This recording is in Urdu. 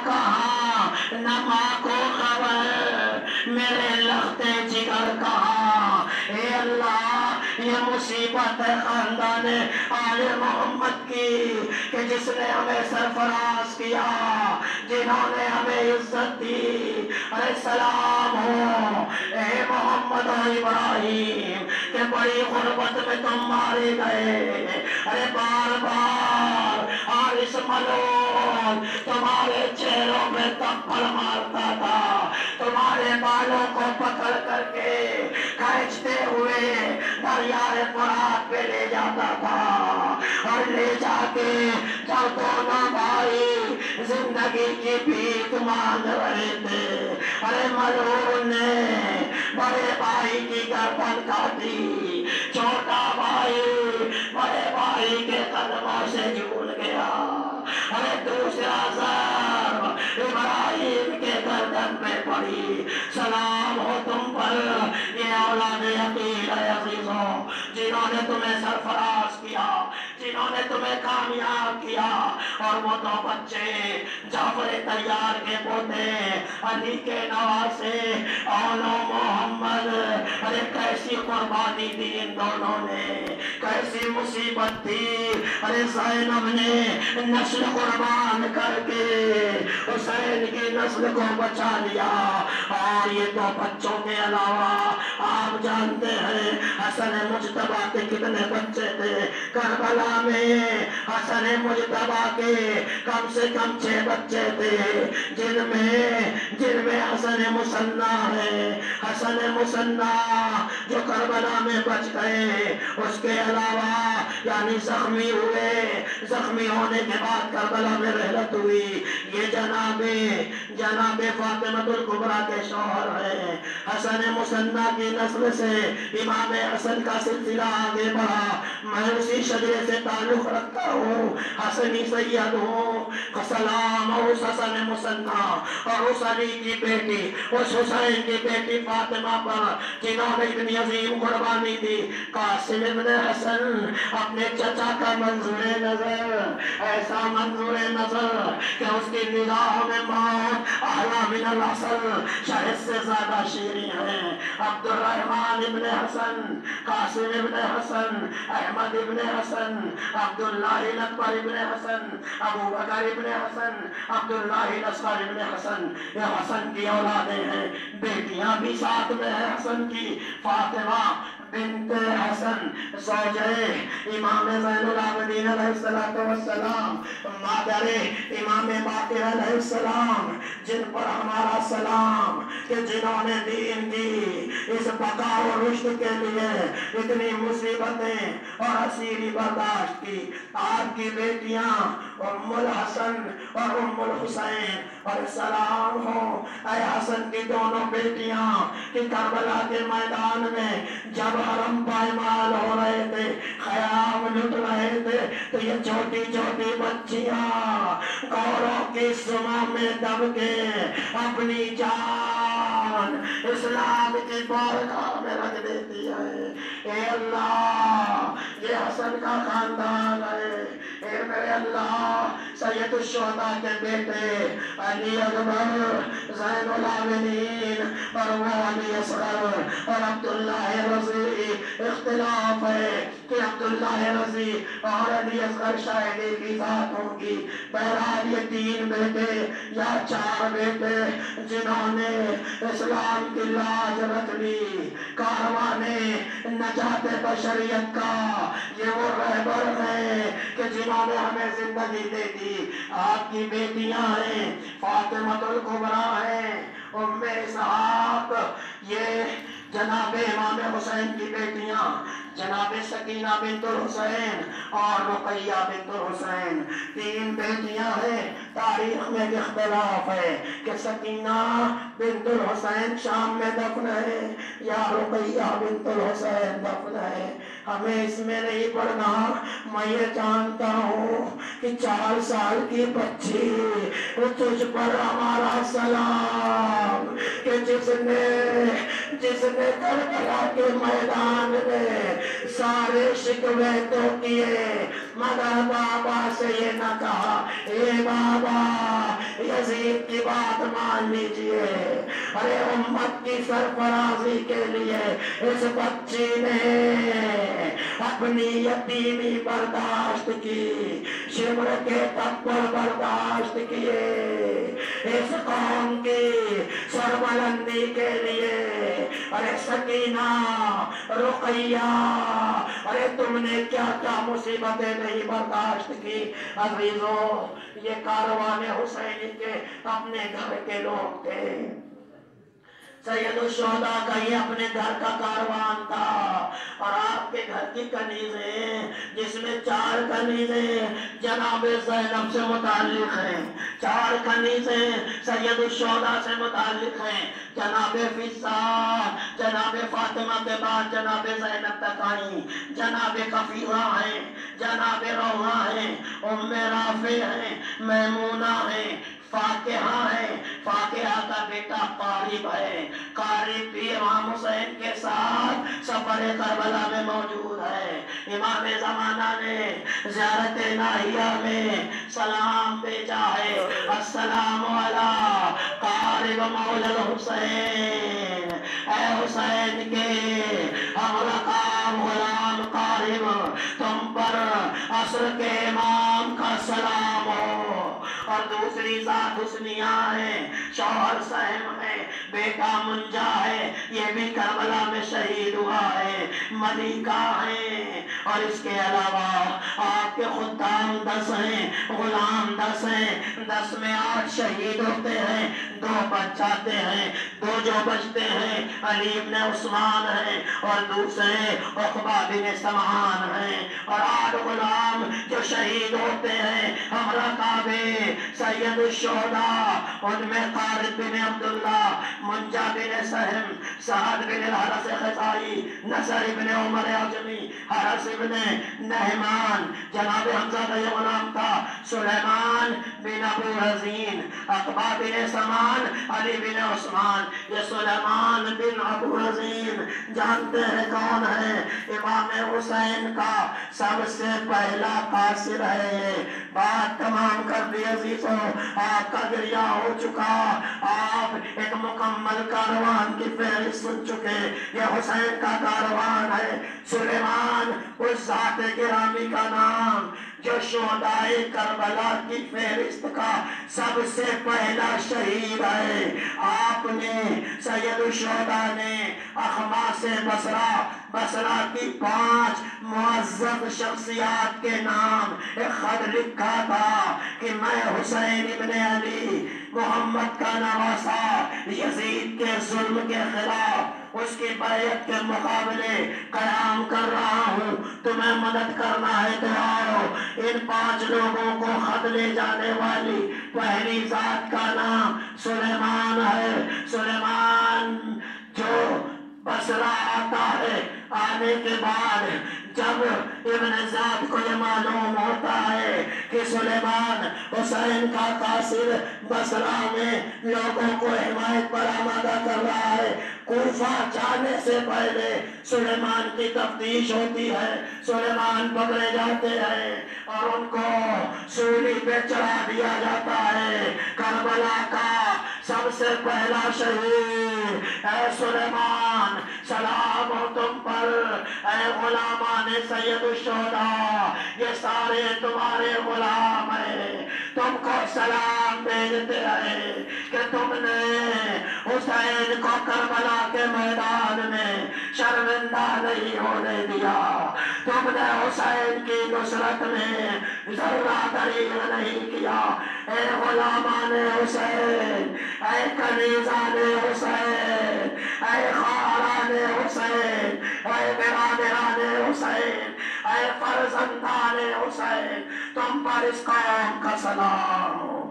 کہاں نہ ماں کو خبر میرے لخت جگر کہاں. اے اللہ یہ مصیبت ہے خاندان آل محمد کی کہ جس نے ہمیں سرفراز کیا, جنہوں نے ہمیں عزت دی. ارے سلام ہو اے محمد و ابراہیم کہ بڑی غربت میں تم مارے گئے. ارے بار بار حارث ملعون تمہارے چہروں پہ تپڑ مارتا تھا, تمہارے بالوں کو پکڑ کر کے کھینچتے ہوئے دریائے فرات پہ لے جاتا تھا, اور لے جا کے جب دونوں بھائی زندگی کی بھیک مانگ رہے تھے, ارے ملعون نے بڑے بھائی کی گردن کاٹی, چھوٹا بھائی بڑے بھائی کے قدموں سے جھول گیا. ارے دوسرا ضرب ابراہیم کے گردن پہ پڑی. سلام ہو تم پر یہ اولاد عقیل ہے عزیزوں, جنہوں نے تمہیں سرفراز کیا, جنہوں نے تمہیں کامیاب کیا. اور وہ دو بچے جعفر طیار کے پوتے علی کے نواسے اولو محمد, ارے کیسی قربانی دی ان دونوں نے, کیسی مصیبت تھی. ارے زینب نے نسل قربان کر کے حسین کی نسل کو بچا لیا. اور یہ دو بچوں کے علاوہ آپ جانتے ہیں حسن مجتبیٰ کے کتنے بچے تھے کربلا میں. حسن مجتبیٰ کے کم سے کم 6 بچے تھے, جن میں حسن مثنیٰ ہے. حسن مثنیٰ جو کربلا میں بچ گئے, اس کے علاوہ یعنی زخمی ہوئے, زخمی ہونے کے بعد کربلا میں رحلت ہوئی. یہ جناب فاطمۃ الکبریٰ کے شوہر ہیں. حسن مثنیٰ کی نسل سے امام حسن کا سلسلہ آگے بڑھا. میں اسی شجرے سے تعلق رکھتا ہوں, حسنی سید ہوں. سلام اس حسن مثنیٰ اور اس علی کی بیٹی, اس حسین کی بیٹی فاطمہ پر جنہوں نے اتنی عظیم قربانی دی. قاسم ابن حسن اپنے چچا کا منظور نظر, ایسا منظور نظر کہ اس کی نگاہوں میں موت اعلیٰ من العسل, شہد سے زیادہ شیریں ہیں. عبد الرحمن ابن حسن, قاسم ابن حسن, احمد ابن حسن, عبداللہ الاکبر ابن حسن, ابو بکر ابن حسن, عبداللہ الاصغر ابن حسن, یہ حسن کی اولادیں ہیں. بیٹیاں بھی ساتھ میں ہیں حسن کی. فاطمہ بنت حسن زوجہ امام زین العابدین علیہ السلام, مادر امام باقر علیہ السلام, جن پر ہمارا سلام کہ جنہوں نے دین کی اس بقا و رشد کے لیے اتنی مصیبتیں اور اسیری برداشت کی. آپ کی بیٹیاں ام الحسن اور ام الحسین, اور سلام ہو اے حسن کی دونوں بیٹیاں کہ کربلا کے میدان میں جب حرم پائمال ہو رہے تھے, خیام لٹ رہے تھے, تو یہ چھوٹی چھوٹی بچیاں گوروں کی سما میں دب کے اپنی جان اسلام کی بارگاہ میں رکھ دیتی ہے. اے اللہ یہ حسن کا خاندان ہے. اے میرے اللہ سید الشہداء کے بیٹے علی اکبر زین العابدین اور وہ علی اصغر اور عبداللہ رضی, اختلاف ہے کہ عبداللہ رضی اور علی اصغر شاید ایک ہی ذات ہوں گی. بہرحال یہ 3 بیٹے یا 4 بیٹے جنہوں نے اسلام کی لاج رکھ لی, کاروانے نجات بشریت کا یہ وہ رہبر ہیں کہ جنہوں نے ہمیں زندگی دے دی. آپ کی بیٹیاں ہیں فاطمۃ الکبریٰ ہیں, ام اسحاق, یہ جناب امام حسین کی بیٹیاں جناب سکینہ بنت الحسین اور رقیہ بنت الحسین, 3 بیٹیاں ہیں. تاریخ میں اختلاف ہے کہ سکینہ بنت الحسین شام میں دفن ہے یا رقیہ بنت الحسین دفن ہے, ہمیں اس میں نہیں پڑھنا. میں یہ جانتا ہوں کہ 4 سال کی بچی تجھ پر ہمارا سلام کہ جس نے کربلا کے میدان میں سارے شکوے تو کیے مگر بابا سے یہ نہ کہا اے بابا یزید کی بات مان لیجئے. ارے امت کی سرفرازی کے لیے اس بچی نے اپنی یتیمی برداشت کی, شمر کے تپر برداشت کیے, اس قوم کی سربلندی کے لیے. ارے سکینہ, رقیہ, ارے تم نے کیا کیا مصیبتیں نہیں برداشت کی. عزیزو, یہ کاروان حسینی کے اپنے گھر کے لوگ تھے. سید الشہداء کا یہ اپنے گھر کا کاروان تھا, اور آپ کے گھر کی کنیزیں جس میں 4 کنیزیں جناب زینب سے متعلق ہیں, 4 کنیزیں سید الشہداء سے متعلق ہیں. جناب فضہ, جناب فاطمہ کے بعد جناب زینب تک آئیں, جناب قفیرہ ہیں, جناب روحہ ہیں, ام رافع ہیں, میمونہ ہیں, فاقہہ ہیں, فاقہہ کا بیٹا قارب ہے, قارب بھی امام حسین کے ساتھ سفر کربلا میں موجود ہے. امام زمانہ نے زیارت ناہیہ میں سلام بھیجا ہے, السلام علی قارب مولا الحسین. اے حسین کے ہم رقام غلام قارب, تم پر عصر کے امام کا سلام ہو. اور دوسری ذات حسنیہ ہے, شوہر سہم ہے, بیٹا منجا ہے, یہ بھی کربلا میں شہید ہوا ہے. ملیکہ ہے, اور اس کے علاوہ آپ کے خدام 10 ہیں, غلام 10 ہیں. 10 میں 8 شہید ہوتے ہیں, 2 بچ جاتے ہیں. 2 جو بچتے ہیں علی بن عثمان ہیں, اور دوسرے عقبہ بن سمعان ہیں. اور 8 غلام جو شہید ہوتے ہیں حملہ کعبے سید الشہداء, ان میں خالد بن عبداللہ, منجا بن سہم, سعد بن الحرس خزائی, نصر بن عمر عجمی, حرس بن نہمان, جناب حمزہ کا یہ غلام تھا, سلیمان بن ابو رزین, عقبہ بن سمان, علی بن عثمان. یہ سلیمان بن ابو رزین جانتے ہیں کون ہے؟ امام حسین کا سب سے پہلا قاصر ہے. بات تمام کر دی عزیزوں, آپ کا گریہ ہو چکا, آپ ایک مکمل کاروان کی فہرست سن چکے. یہ حسین کا کاروان ہے. سلیمان اس ذات گرامی کا نام جو شہدائے کربلا کی فہرست کا سب سے پہلا شہید ہے. آپ نے سید الشہداء نے اخماس بصرہ, بصرہ کی 5 معزز شخصیات کے نام ایک خط لکھا تھا کہ میں حسین ابن علی محمد کا نواسا یزید کے ظلم کے خلاف اس کی بیعت کے مقابلے قیام کر رہا ہوں, تمہیں مدد کرنا ہے تو آؤ. ان 5 لوگوں کو خط لے جانے والی پہلی ذات کا نام سلیمان ہے. سلیمان جو بصرہ آتا ہے, آنے کے بعد جب ابن زیاد کو یہ معلوم ہوتا ہے کہ سلیمان حسین کا قاصد بصرہ میں لوگوں کو حمایت پر آمادہ کر رہا ہے, کوفہ جانے سے پہلے سلیمان کی تفتیش ہوتی ہے. سلیمان پکڑے جاتے ہیں اور ان کو سولی پہ چڑھا دیا جاتا ہے. کربلا کا سب سے پہلا شہید, اے سلیمان سلام ہو تم پر. اے غلامان سید الشہداء, یہ سارے تمہارے غلام ہیں, تم کو سلام بھیجتے ہیں کہ تم نے حسین کو کربلا کے میدان میں شرمندہ نہیں ہونے دیا. تم نے حسین کی نصرت میں ذرہ دریغ نہیں کیا. اے غلامان حسین, اے کنیزان حسین, اے خالان حسین, اے برادران حسین, اے فرزندان حسین, تم پر اس قوم کا سلام.